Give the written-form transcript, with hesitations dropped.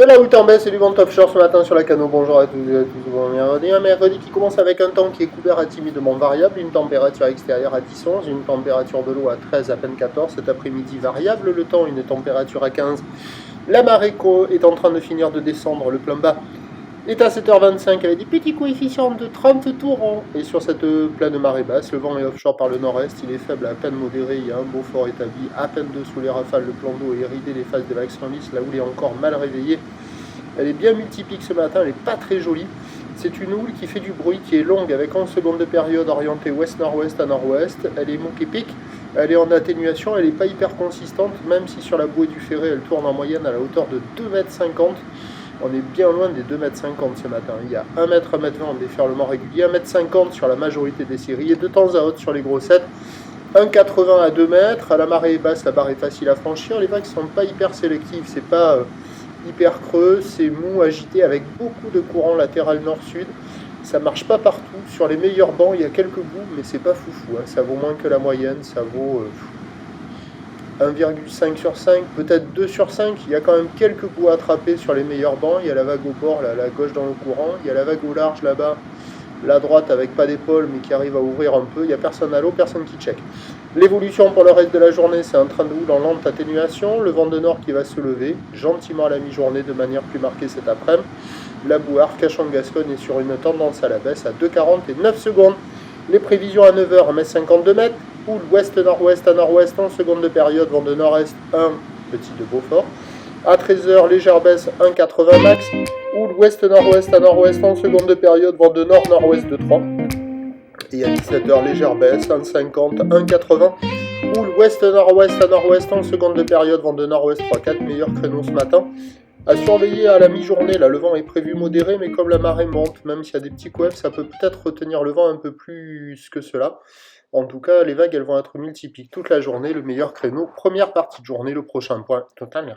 De la haute en baisse et du vent offshore ce matin sur la Canot. Bonjour à tous et à tous. Bon mercredi, un mercredi qui commence avec un temps qui est couvert à timidement variable, une température extérieure à 10-11, une température de l'eau à 13, à peine 14. Cet après-midi variable, le temps, une température à 15. La marée est en train de finir de descendre, le plan bas est à 7h25 avec des petits coefficients de 30 tours. Et sur cette pleine marée basse, le vent est offshore par le nord-est, il est faible à peine modéré, il y a un beau fort établi, à peine dessous les rafales, le plan d'eau est ridé, les phases des vagues sont lisses, là où il est encore mal réveillé. Elle est bien multipique ce matin, elle n'est pas très jolie. C'est une houle qui fait du bruit, qui est longue, avec 11 secondes de période orientée ouest-nord-ouest à nord-ouest. Elle est mouquépique, elle est en atténuation, elle n'est pas hyper consistante, même si sur la bouée du Ferré, elle tourne en moyenne à la hauteur de 2,50 m. On est bien loin des 2,50 m ce matin. Il y a 1 m, 1 m 20 en déferlement régulier, 1,50 m sur la majorité des séries et de temps à autre sur les grossettes. 1,80 à 2 mètres. À la marée basse, la barre est facile à franchir. Les vagues ne sont pas hyper sélectives, c'est pas hyper creux, c'est mou, agité avec beaucoup de courant latéral nord-sud. Ça marche pas partout. Sur les meilleurs bancs, il y a quelques bouts, mais c'est pas foufou. Ça vaut moins que la moyenne, ça vaut 1,5 sur 5, peut-être 2 sur 5. Il y a quand même quelques bouts à attraper sur les meilleurs bancs. Il y a la vague au bord, là, à la gauche dans le courant. Il y a la vague au large là-bas, la droite avec pas d'épaule, mais qui arrive à ouvrir un peu. Il n'y a personne à l'eau, personne qui check. L'évolution pour le reste de la journée, c'est un train de houle en lente atténuation. Le vent de nord qui va se lever gentiment à la mi-journée de manière plus marquée cet après-midi. La bouard, Cachan-Gascogne est sur une tendance à la baisse à 2,40 et 9 secondes. Les prévisions à 9h, 1,52 m. Houle ouest-nord-ouest à nord-ouest, 11 secondes de période, vent de nord-est 1, petit de Beaufort. À 13h, légère baisse 1,80 max. Houle ouest-nord-ouest à nord-ouest, 11 secondes de période, vent de nord-nord-ouest de 3. Et à 17h, légère baisse 1,50, 1,80. Houle ouest-nord-ouest à nord-ouest, 11 secondes de période, vent de nord-ouest 3,4, meilleur créneau ce matin. À surveiller à la mi-journée, là le vent est prévu modéré, mais comme la marée monte, même s'il y a des petits couefs, ça peut peut-être retenir le vent un peu plus que cela. En tout cas, les vagues, elles vont être multipliques toute la journée, le meilleur créneau, première partie de journée, le prochain point total.